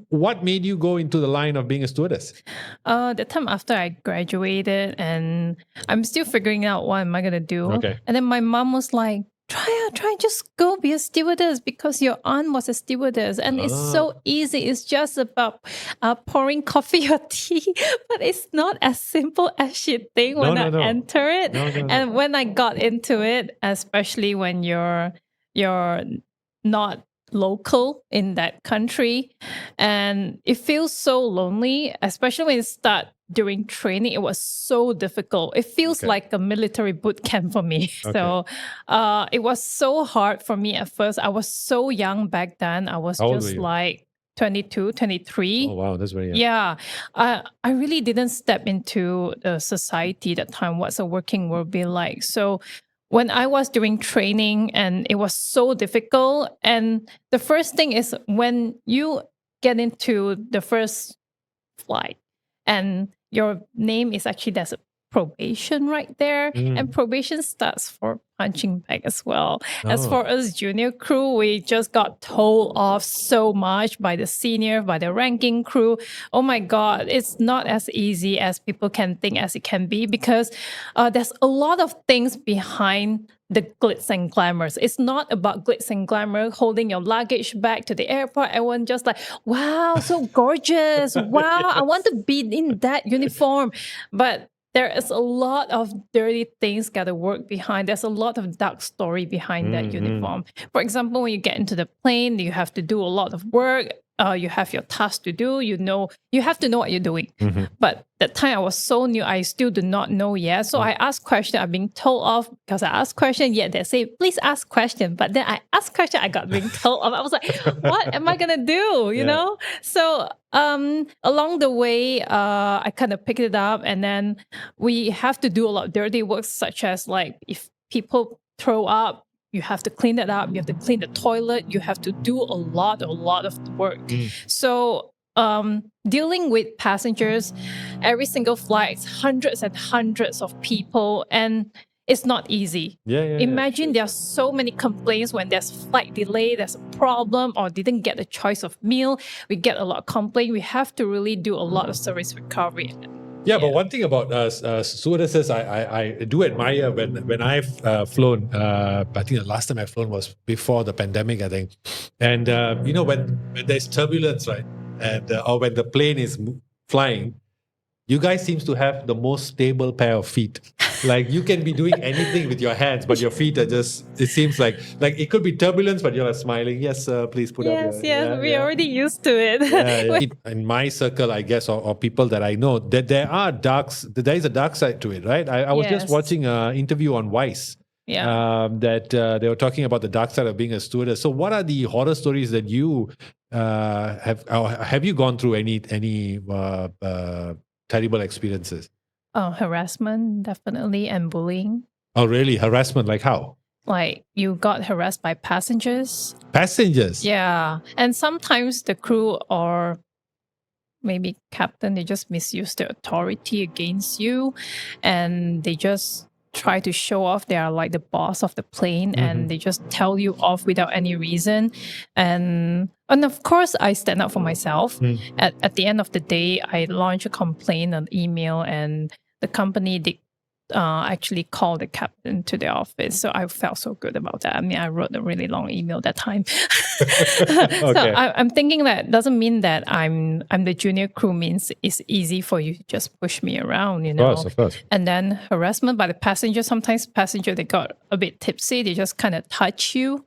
what made you go into the line of being a stewardess? The time after I graduated, and I'm still figuring out what am I gonna do. Okay. And then my mom was like, try, just go be a stewardess because your aunt was a stewardess, and it's so easy. It's just about pouring coffee or tea, but it's not as simple as she think when I enter it. And when I got into it, especially when you're not local in that country, and it feels so lonely, especially when you start during training. It was so difficult. It feels like a military boot camp for me. So it was so hard for me at first. I was so young back then. I was just like 22, 23. Oh, wow. That's very young. Yeah. I really didn't step into the society that time. What's a working world be like? So when I was doing training, and it was so difficult. And the first thing is when you get into the first flight and your name is actually, there's a probation right there. And probation starts for punching bag as well. As for us junior crew, we just got told off so much by the senior, by the ranking crew. Oh my God, it's not as easy as people can think as it can be, because there's a lot of things behind the glitz and glamours. It's not about glitz and glamour, holding your luggage back to the airport. Everyone just like, wow, so gorgeous. Wow, I want to be in that uniform. But there is a lot of dirty things got to work behind. There's a lot of dark story behind that uniform. For example, when you get into the plane, you have to do a lot of work. You have your task to do. You have to know what you're doing. But that time I was so new, I still do not know yet. So I asked questions. I'm being told off because I asked questions. Yet they say, please ask questions. But then I asked questions, I got being told off. I was like, what am I gonna do? You know? So along the way, I kind of picked it up, and then we have to do a lot of dirty work, such as like if people throw up, you have to clean that up. You have to clean the toilet. You have to do a lot of work. So dealing with passengers, every single flight, hundreds and hundreds of people, and it's not easy. Imagine there's so many complaints when there's flight delay, there's a problem, or didn't get a choice of meal. We get a lot of complaint. We have to really do a lot of service recovery. But one thing about stewardesses, I do admire when I've flown. I think the last time I flown was before the pandemic, I think. And when there's turbulence, right, and or when the plane is flying, you guys seems to have the most stable pair of feet. Like you can be doing anything with your hands, but your feet are just, it seems like it could be turbulence, but you're like smiling. Yes, please put up your... Yes, we're already used to it. In my circle, I guess, or people that I know, that there is a dark side to it, right? I was just watching an interview on Vice. That they were talking about the dark side of being a stewardess. So what are the horror stories that you have you gone through any terrible experiences? Harassment, definitely, and bullying. Oh, really? Harassment, like how? Like you got harassed by passengers. Passengers? Yeah. And sometimes the crew or maybe captain, they just misuse their authority against you, and they just try to show off they are like the boss of the plane, and they just tell you off without any reason. And of course, I stand up for myself. At the end of the day, I launch a complaint, an email, and the company actually called the captain to the office. So I felt so good about that. I mean, I wrote a really long email that time. So I'm thinking that doesn't mean that I'm the junior crew means it's easy for you to just push me around, you know. Of course. And then harassment by the passenger. Sometimes they got a bit tipsy. They just kind of touch you.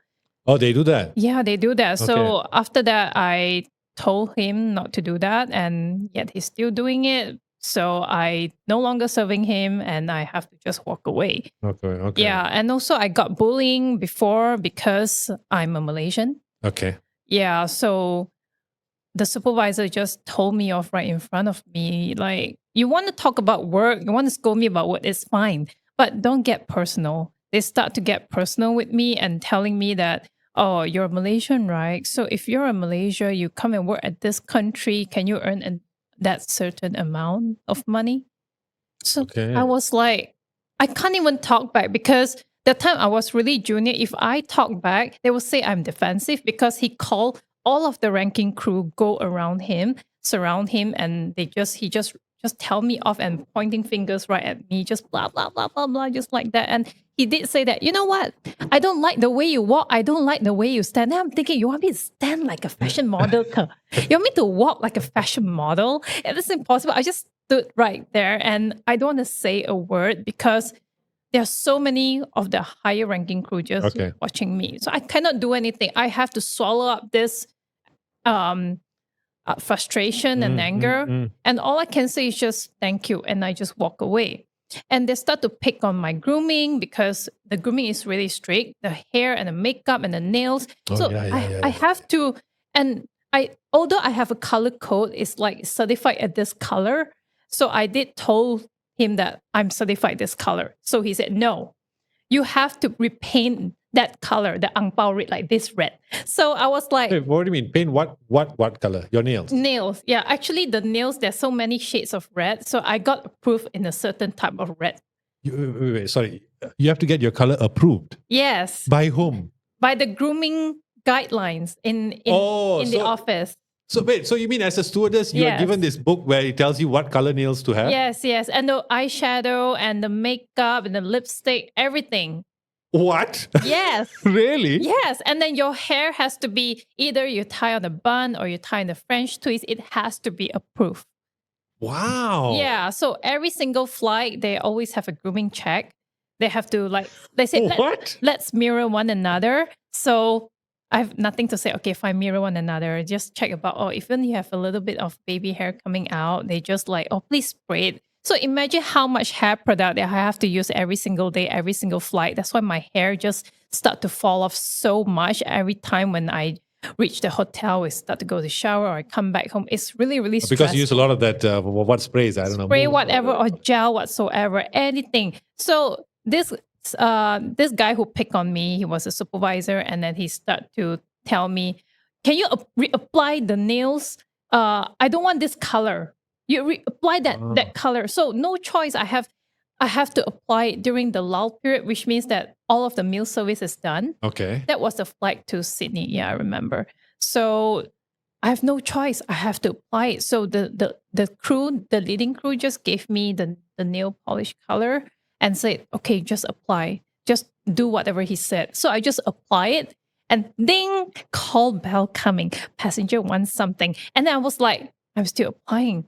Oh, they do that? Yeah, they do that. Okay. So after that, I told him not to do that, and yet he's still doing it. So I no longer serving him, and I have to just walk away. Okay. Yeah, and also I got bullying before because I'm a Malaysian. Okay. Yeah, so the supervisor just told me off right in front of me, like, you want to talk about work, you want to scold me about work, it's fine, but don't get personal. They start to get personal with me and telling me that, oh, you're Malaysian, right? So if you're in Malaysia, you come and work at this country, can you earn that certain amount of money? So I was like, I can't even talk back because that time I was really junior. If I talk back, they will say I'm defensive because he called all of the ranking crew go around him, surround him, and he just tell me off and pointing fingers right at me, just blah blah blah blah blah, just like that. And he did say that, you know what? I don't like the way you walk. I don't like the way you stand. And I'm thinking, you want me to stand like a fashion model? You want me to walk like a fashion model? And it's impossible. I just stood right there, and I don't want to say a word because there are so many of the higher ranking crew just watching me. So I cannot do anything. I have to swallow up this frustration and anger. And all I can say is just thank you. And I just walk away. And they start to pick on my grooming because the grooming is really strict, the hair and the makeup and the nails. I have to, and although I have a color code, it's like certified at this color. So I did told him that I'm certified this color. So he said, no, you have to repaint that color, the ang pao red, like this red. So I was like, wait, what do you mean? Paint what color? Your nails? Nails. Yeah, actually the nails, there's so many shades of red. So I got approved in a certain type of red. Wait, sorry. You have to get your color approved? Yes. By whom? By the grooming guidelines in the office. So wait, so you mean as a stewardess, you are given this book where it tells you what color nails to have? Yes. And the eyeshadow and the makeup and the lipstick, everything. What? Yes. Really? Yes. And then your hair has to be either you tie on a bun or you tie in a French twist. It has to be approved. Wow. Yeah. So every single flight, they always have a grooming check. They have to they say, let's mirror one another. So I have nothing to say. Okay, if I mirror one another, just check about, even you have a little bit of baby hair coming out, they just please spray it. So imagine how much hair product that I have to use every single day, every single flight. That's why my hair just start to fall off so much every time when I reach the hotel. We start to go to the shower or I come back home. It's really, really stressful. Because you use a lot of that, what sprays? I don't know. Spray whatever or gel whatsoever, anything. So this guy who picked on me, he was a supervisor, and then he started to tell me, can you reapply the nails? I don't want this color. You reapply that color. So no choice. I have to apply it during the lull period, which means that all of the meal service is done. Okay. That was the flight to Sydney. Yeah, I remember. So I have no choice. I have to apply it. So the crew, the leading crew, just gave me the nail polish color and said, okay, just apply. Just do whatever he said. So I just apply it, and ding, call bell coming. Passenger wants something. And then I was like, I'm still applying.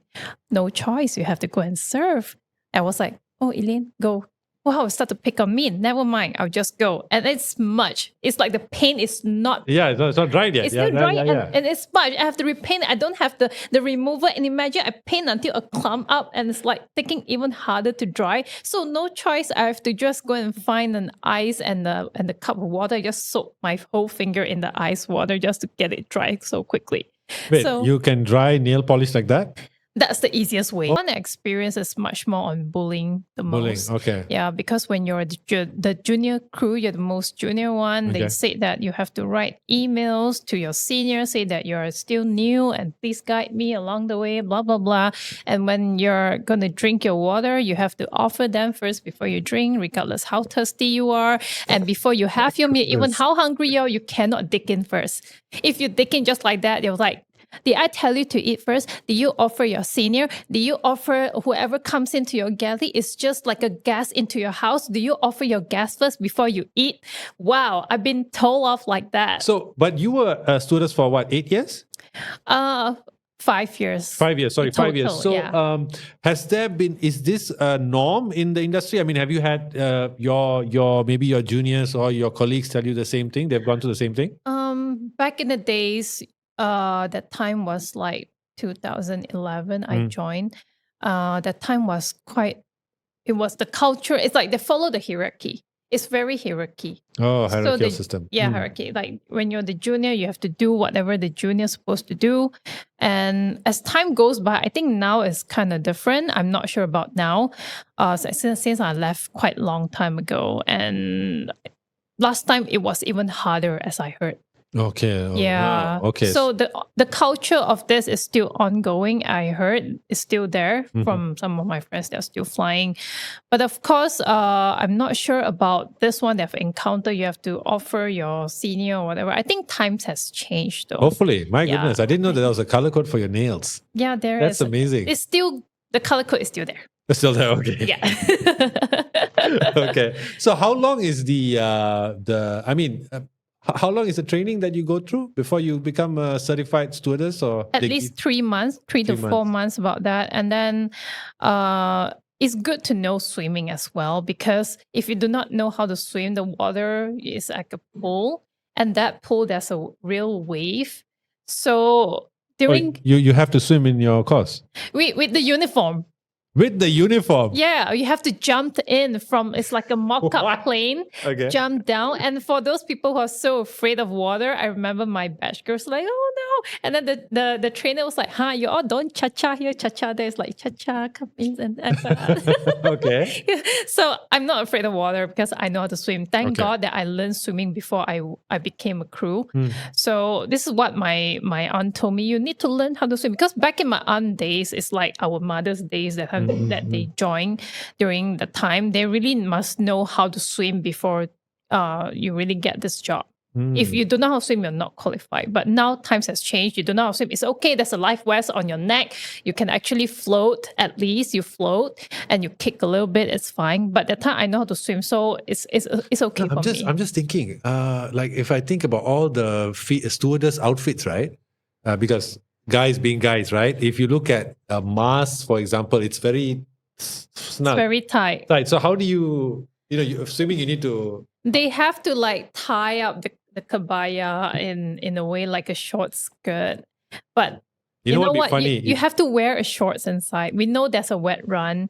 No choice. You have to go and serve. I was like, oh, Elaine, go. Wow, start to pick on me. Never mind. I'll just go. And it's smudge. It's like the paint is not... Yeah, it's not dried yet. It's still dry and it's smudge. I have to repaint it. I don't have the remover. And imagine I paint until a clump up and it's like taking even harder to dry. So no choice. I have to just go and find an ice and the cup of water. I just soak my whole finger in the ice water just to get it dry so quickly. Wait, you can dry nail polish like that? That's the easiest way. One experience is much more on bullying the most. Okay. Yeah, because when you're the junior crew, you're the most junior one. Okay. They say that you have to write emails to your seniors, say that you're still new and please guide me along the way, blah, blah, blah. And when you're going to drink your water, you have to offer them first before you drink, regardless how thirsty you are. And before you have your meal, even how hungry you are, you cannot dig in first. If you dig in just like that, they're like, did I tell you to eat first? Did you offer your senior? Did you offer whoever comes into your galley? It's just like a guest into your house. Do you offer your guest first before you eat? Wow, I've been told off like that. So, but you were a stewardess for what, 8 years? 5 years. 5 years, sorry, total, 5 years. So is this a norm in the industry? I mean, have you had maybe your juniors or your colleagues tell you the same thing? They've gone through the same thing? Back in the days, that time was like 2011 I joined. That time was it was the culture. It's like they follow the hierarchy. It's very hierarchy. Oh, hierarchical system. Yeah, hierarchy. Like when you're the junior, you have to do whatever the junior's supposed to do. And as time goes by, I think now it's kind of different. I'm not sure about now. Since I left quite a long time ago. And last time it was even harder, as I heard. Okay. Oh, Yeah. wow. Okay. So the culture of this is still ongoing. I heard it's still there Mhm. from some of my friends. They're still flying, but of course, I'm not sure about this one they've encountered. You have to offer your senior or whatever. I think times has changed though. Hopefully. My Yeah. goodness. I didn't know that there was a color code for your nails. Yeah, there That's is. amazing. It's still the color code is still there. It's still there. Okay. Yeah. Okay. So how long is how long is the training that you go through before you become a certified stewardess? Or At least 3 months, 3 to 4 months about that. And then it's good to know swimming as well, because if you do not know how to swim, the water is like a pool, and that pool there's a real wave. So during you have to swim in your course with the uniform. with the uniform. Yeah, you have to jump in from, it's like a mock-up plane, Okay. jump down. And for those people who are so afraid of water, I remember my batch girls like, oh no. And then the trainer was like, you all don't cha-cha here, cha-cha there. It's like, cha-cha, come in. And Okay. so I'm not afraid of water because I know how to swim. Thank Okay. God that I learned swimming before I became a crew. Mm. So this is what my aunt told me. You need to learn how to swim, because back in my aunt days, it's like our mother's days that they joined during the time. They really must know how to swim before you really get this job. If you don't know how to swim, you're not qualified. But now times has changed. You don't know how to swim. It's okay. There's a life vest on your neck. You can actually float. At least you float and you kick a little bit. It's fine. But that time I know how to swim, so it's okay for me. I'm just thinking, like if I think about all the stewardess outfits, right? Because guys being guys, right? If you look at a mask, for example, it's very snug. It's very tight. Right. So how do swimming, you need to. They have to like tie up the kabaya in a way like a short skirt. But you know what? Funny? You have to wear a shorts inside. We know there's a wet run.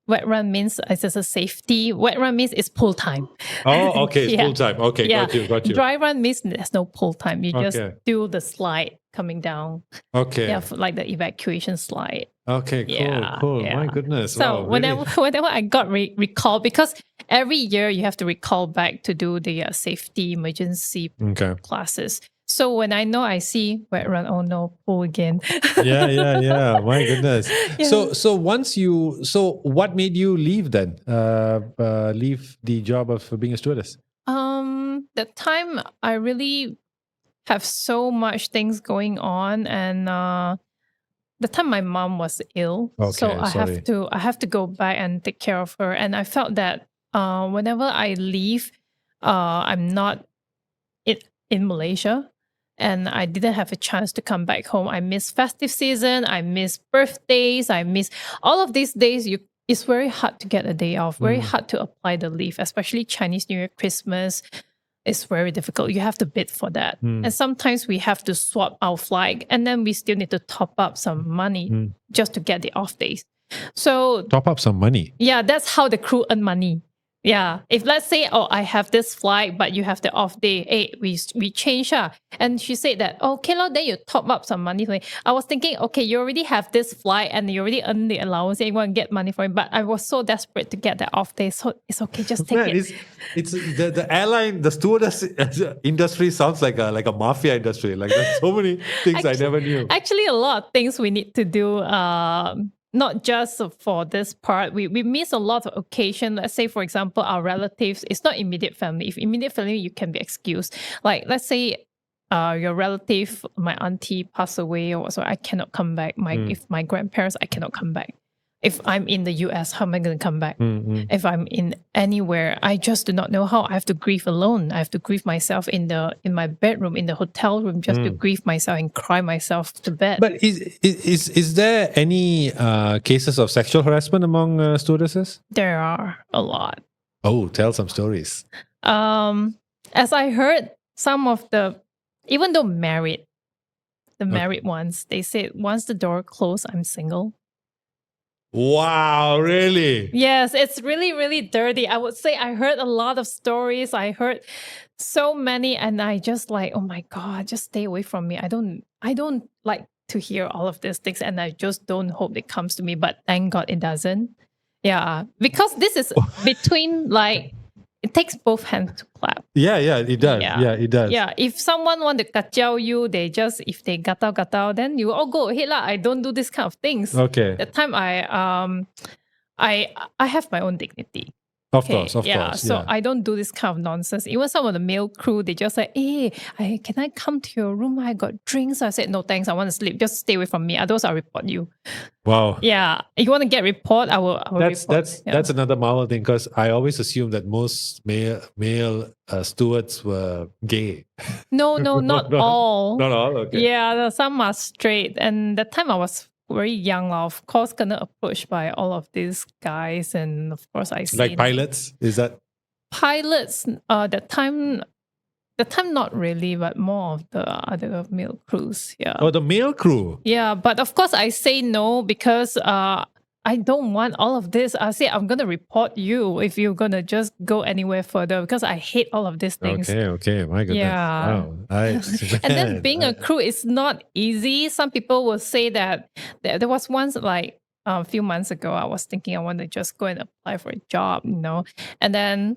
Wet run means it's just a safety. Wet run means it's pull time. Oh, okay. It's Yeah. full time. Okay, Yeah. got you. Dry run means there's no pull time. You just Okay. do the slide coming down. Okay. Yeah, like the evacuation slide. Okay, cool, Yeah, cool. yeah. My goodness. So wow, really? whenever I got recalled, because every year you have to recall back to do the safety emergency Okay. classes. So when I know I see wet run, oh no, pull again. Yeah. My goodness. Yeah. So what made you leave then? Leave the job of being a stewardess? The time I really have so much things going on, and the time my mom was ill, so Okay, sorry. I have to go back and take care of her. And I felt that whenever I leave, I'm not in Malaysia, and I didn't have a chance to come back home. I miss festive season, I miss birthdays, I miss all of these days. It's very hard to get a day off, very hard to apply the leave, especially Chinese New Year, Christmas. It's very difficult. You have to bid for that. And sometimes we have to swap our flight, and then we still need to top up some money just to get the off days. So Top up some money. yeah, that's how the crew earn money. Yeah. If let's say, I have this flight, but you have the off day, hey, we change. And she said that, okay, then you top up some money for me. I was thinking, okay, you already have this flight and you already earn the allowance and you want to get money for it. But I was so desperate to get that off day. So it's okay, just take Man, it. it's the airline, the stewardess industry sounds like a mafia industry. Like there's so many things I never knew. Actually, a lot of things we need to do. Not just for this part, we miss a lot of occasion. Let's say, for example, our relatives, it's not immediate family. If immediate family, you can be excused. Like, let's say your relative, my auntie passed away or so, I cannot come back. If my grandparents, I cannot come back. If I'm in the US, how am I going to come back? If I'm in anywhere, I just do not know how. I have to grieve alone. I have to grieve myself in my bedroom, in the hotel room, just to grieve myself and cry myself to bed. But is there any cases of sexual harassment among stewardesses? There are a lot. Oh, tell some stories. As I heard, some of even though married ones, they said once the door closed, I'm single. Wow, really? Yes, it's really, really dirty. I would say I heard a lot of stories. I heard so many, and I just like, oh my God, just stay away from me. I don't like to hear all of these things, and I just don't hope it comes to me. But thank God it doesn't. Yeah, because this is between, like, it takes both hands to clap. Yeah, it does. Yeah. Yeah, it does. Yeah, if someone want to kacau you, if they gatao, then you all go ahead lah. I don't do this kind of things. Okay. That time I have my own dignity. Of course. So Yeah. I don't do this kind of nonsense. Even some of the male crew, they just like, hey, can I come to your room? I got drinks. I said, no, thanks. I want to sleep. Just stay away from me. Otherwise, I'll report you. Wow. Yeah. If you want to get report, I will report. That's another Marvel thing, because I always assume that most male stewards were gay. No, not all. Not all. Okay. Yeah, some are straight. And that time I was very young, of course, gonna approached by all of these guys, and of course I see like pilots. Is that pilots? That time not really, but more of the other male crews. Yeah. Oh, the male crew. Yeah, but of course I say no because I don't want all of this. I say I'm gonna report you if you're gonna just go anywhere further, because I hate all of these things. Okay, my goodness. Yeah. Wow. And then being a crew is not easy. Some people will say that there was once, like a few months ago, I was thinking I want to just go and apply for a job, and then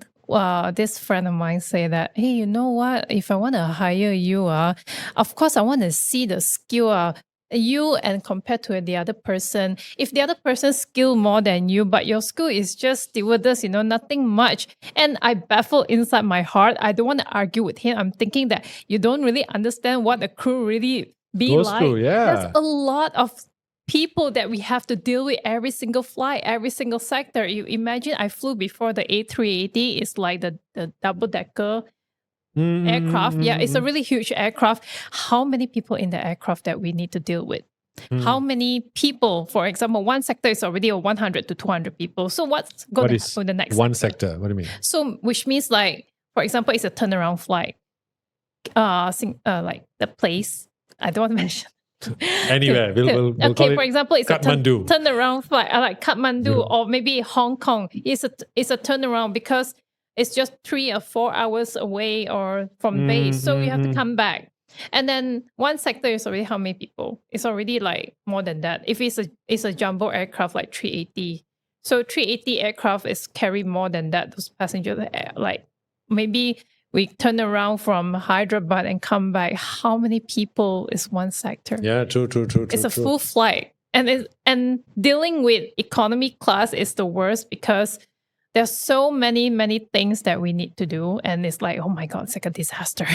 this friend of mine say that, hey, you know what? If I want to hire you, of course I want to see the skill. You and compared to the other person, if the other person skill more than you, but your skill is just stewardess, nothing much. And I baffle inside my heart. I don't want to argue with him. I'm thinking that you don't really understand what a crew really be goes like. through, yeah. There's a lot of people that we have to deal with every single flight, every single sector. You imagine I flew before the A380. It's like the double-decker aircraft. Yeah, it's a really huge aircraft. How many people in the aircraft that we need to deal with? How many people? For example, one sector is already 100 to 200 people. So what's going to happen with the next one sector? What do you mean? So which means, like, for example, it's a turnaround flight. Like the place. I don't want to mention. Anywhere. We'll okay, call it for example, it's Kathmandu. a turnaround flight, like Kathmandu or maybe Hong Kong. It's a turnaround because it's just 3 or 4 hours away or from base. So you have to come back. And then one sector is already how many people? It's already like more than that. If it's a jumbo aircraft like 380. So 380 aircraft is carry more than that. Those passengers, like maybe we turn around from Hyderabad and come back. How many people is one sector? Yeah, true. It's a full flight. And dealing with economy class is the worst because there's so many things that we need to do. And it's like, oh my God, it's like a disaster.